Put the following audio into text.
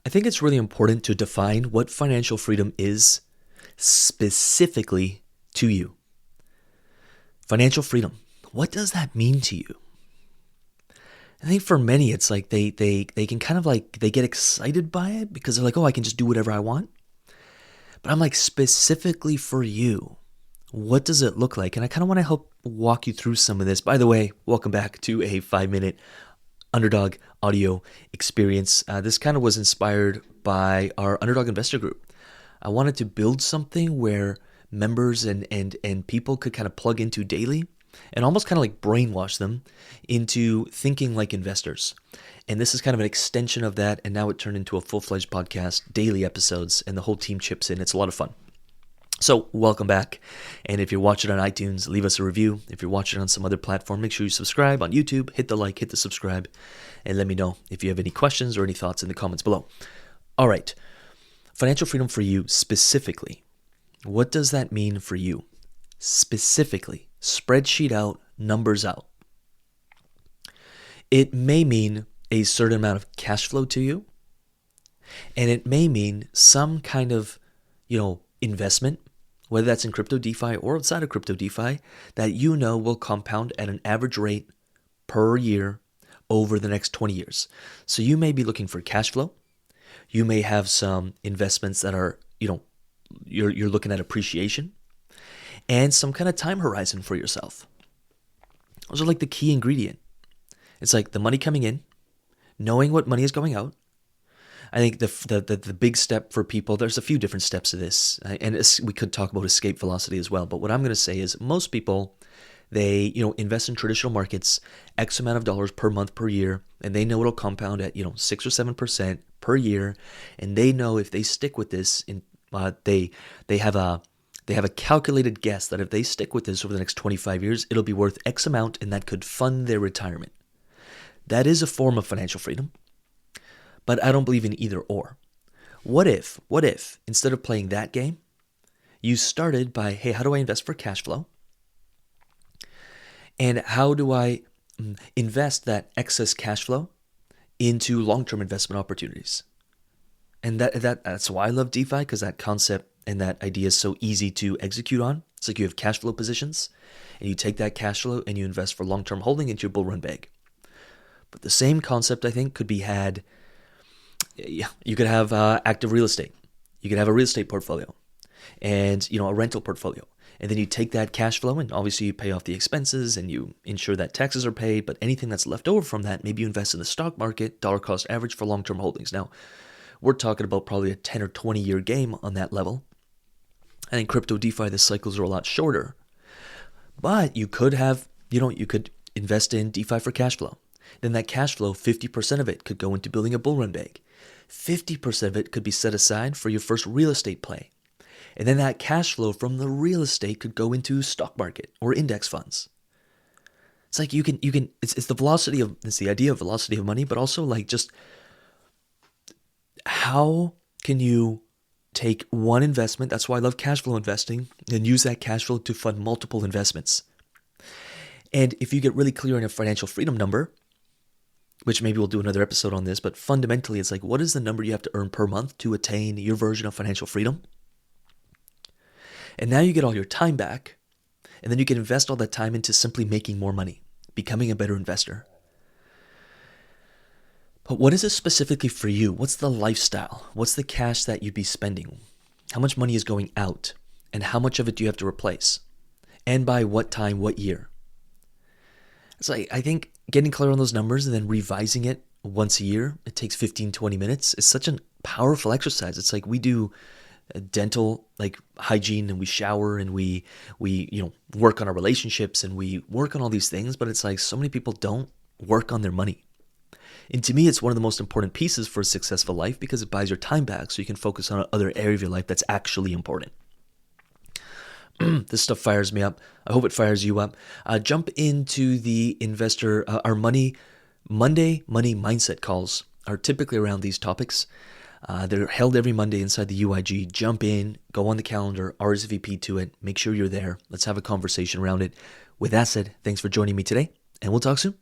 I think it's really important to define what financial freedom is specifically to you. Financial freedom, what does that mean to you? I think for many, it's like they can kind of like, they get excited by it because they're like, oh, I can just do whatever I want. But I'm like, specifically for you, what does it look like? And I kind of want to help walk you through some of this. By the way, welcome back to a 5-minute Underdog audio experience. This kind of was inspired by our Underdog Investor group. I wanted to build something where members and people could kind of plug into daily and almost kind of like brainwash them into thinking like investors. And this is kind of an extension of that. And now it turned into a full-fledged podcast, daily episodes, and the whole team chips in. It's a lot of fun. So welcome back. And if you're watching on iTunes, leave us a review. If you're watching on some other platform, make sure you subscribe on YouTube, hit the like, hit the subscribe, and let me know if you have any questions or any thoughts in the comments below. All right. Financial freedom for you specifically. What does that mean for you? Specifically, spreadsheet out, numbers out. It may mean a certain amount of cash flow to you, and it may mean some kind of, investment, whether that's in crypto DeFi or outside of crypto DeFi, that will compound at an average rate per year over the next 20 years. So you may be looking for cash flow. You may have some investments that are, you're looking at appreciation and some kind of time horizon for yourself. Those are like the key ingredient. It's like the money coming in, knowing what money is going out. I think the big step for people, there's a few different steps to this, and we could talk about escape velocity as well. But what I'm going to say is most people, they invest in traditional markets, X amount of dollars per month per year, and they know it'll compound at 6 or 7% per year, and they know if they stick with this, they have a calculated guess that if they stick with this over the next 25 years, it'll be worth X amount, and that could fund their retirement. That is a form of financial freedom. But I don't believe in either or. What if, instead of playing that game, you started by, hey, how do I invest for cash flow? And how do I invest that excess cash flow into long-term investment opportunities? And that's why I love DeFi, because that concept and that idea is so easy to execute on. It's like you have cash flow positions, and you take that cash flow and you invest for long-term holding into your bull run bag. But the same concept, I think, could be had. You could have active real estate. You could have a real estate portfolio and, a rental portfolio. And then you take that cash flow and obviously you pay off the expenses and you ensure that taxes are paid. But anything that's left over from that, maybe you invest in the stock market, dollar cost average for long-term holdings. Now, we're talking about probably a 10 or 20 year game on that level. And in crypto DeFi, the cycles are a lot shorter. But you could have, you could invest in DeFi for cash flow. Then that cash flow, 50% of it could go into building a bull run bag. 50% of it could be set aside for your first real estate play. And then that cash flow from the real estate could go into stock market or index funds. It's like it's the idea of velocity of money, but also like just how can you take one investment, that's why I love cash flow investing, and use that cash flow to fund multiple investments. And if you get really clear on a financial freedom number, which maybe we'll do another episode on this, but fundamentally it's like, what is the number you have to earn per month to attain your version of financial freedom? And now you get all your time back, and then you can invest all that time into simply making more money, becoming a better investor. But what is it specifically for you? What's the lifestyle? What's the cash that you'd be spending? How much money is going out? And how much of it do you have to replace? And by what time, what year? It's like, I think getting clear on those numbers and then revising it once a year, it takes 15, 20 minutes. It's such a powerful exercise. It's like we do dental hygiene and we shower and we work on our relationships and we work on all these things, but it's like so many people don't work on their money. And to me, it's one of the most important pieces for a successful life because it buys your time back so you can focus on other area of your life that's actually important. This stuff fires me up. I hope it fires you up. Jump into the investor, our Monday money mindset calls are typically around these topics. They're held every Monday inside the UIG. Jump in, go on the calendar, RSVP to it. Make sure you're there. Let's have a conversation around it. With that said, thanks for joining me today, and we'll talk soon.